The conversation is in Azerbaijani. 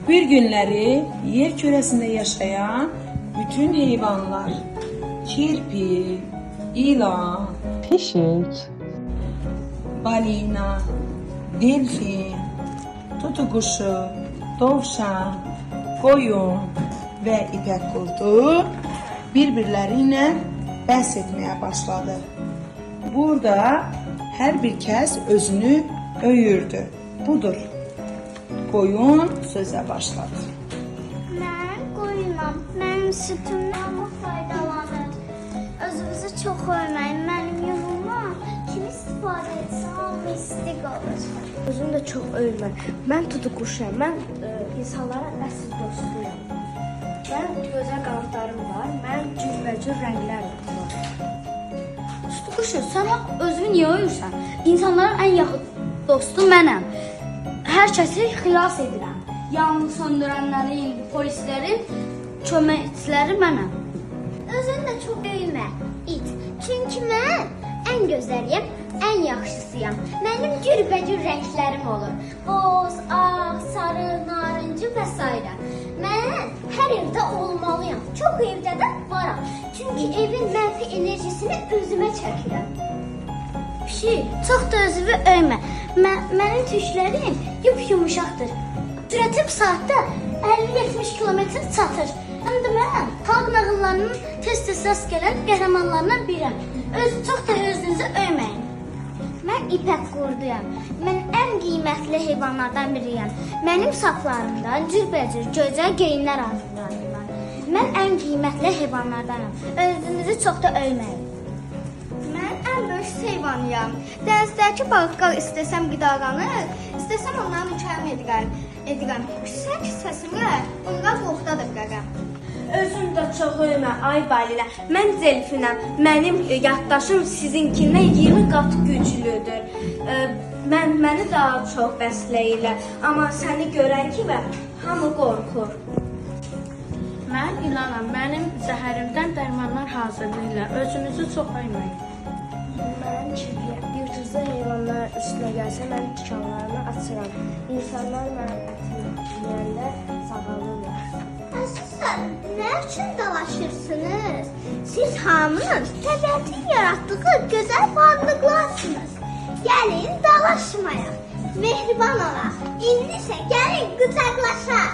Bir günleri yer küresinde yaşayan bütün hayvanlar, kirpi, ilan, Pişik, balina, delfin, tutukuşu, dovşan, koyun ve ipek kurdu birbirleriyle bəhs etmeye başladı. Burada her bir kəs özünü öyürdü. Budur. Koyun sözə başladı. Mən qoyunam, mənim sütümdən bu faydalanır. Özünüzü çox öyməyin, mənim yoluma kim istifadə etsə hamı istiq olur. Özümü də çox öyülmə. Mən tutuquşuyam. Mən insanların əsl dostuyam. Mənim gözəl qanadlarım var. Mənim cürbəcür rənglərim var. Tutuquşu, sən özünü niyə öyürsən? İnsanların ən yaxın dostu mənəm. Hər kəsi xilas edirəm. Yanğın söndürənlərin, polislərin köməkçiləri mənəm. Özünü də çox öyümə, it. Çünki mən ən gözəliyəm, ən yaxşısıyam. Mənim cürbəcür rənglərim olur. Boz, ağ, sarı, narıncı və s. Mən hər evdə olmalıyam. Çox evdə də varam. Çünki evin mənfi enerjisini özümə çəkirəm. Pişik, çox da özünü öymə. Mənim tüklərim yumuşaqdır. Sürətim saatdə 50-70 kilometr çatır. Həm də mən xalq nağıllarının tez-tez rast gələn qəhrəmanlarından biriyəm. Çox da özünüzü öyməyin. Mən ipək qurduyam. Mən ən qiymətli heyvanlardan biriyəm. Mənim saflarımdan cürbəcür gözəl geyimlər hazırlanırlar. Mən ən qiymətli heyvanlardanam. Özünüzü çox da öyməyin. Mən ən böyük heyvanıyam. Dənizdəki balıqlar istəsəm qidalanır, istəsəm onları mükəmməl edirəm. Yüksək səsimlə onlar qorxdadır qaqam. Özüm də çox öyümə, ay balina. Mən delfinəm. Mənim yaddaşım sizinkindən 20 qat güclüdür. Məni daha çox bəsləyirlər. Amma səni görən kimi hamı qorxur. Mən ilanam. Mənim zəhərimdən dərmanlar hazırlayırlar. Özünüzü çox öyməyin. Mən kirpiyəm. Yırtıcı heyvanlar üstünə gəlsə, mən tikanlarını açıram. İnsanlar mənim ətimi yeyəndə sağalırlar. Siz nə üçün dalaşırsınız? Siz hamınız təbiətin yaratdığı gözəl varlıqlarsınız. Gəlin dalaşmayaq, mehriban olaq. İndi isə gəlin qucaqlaşaq.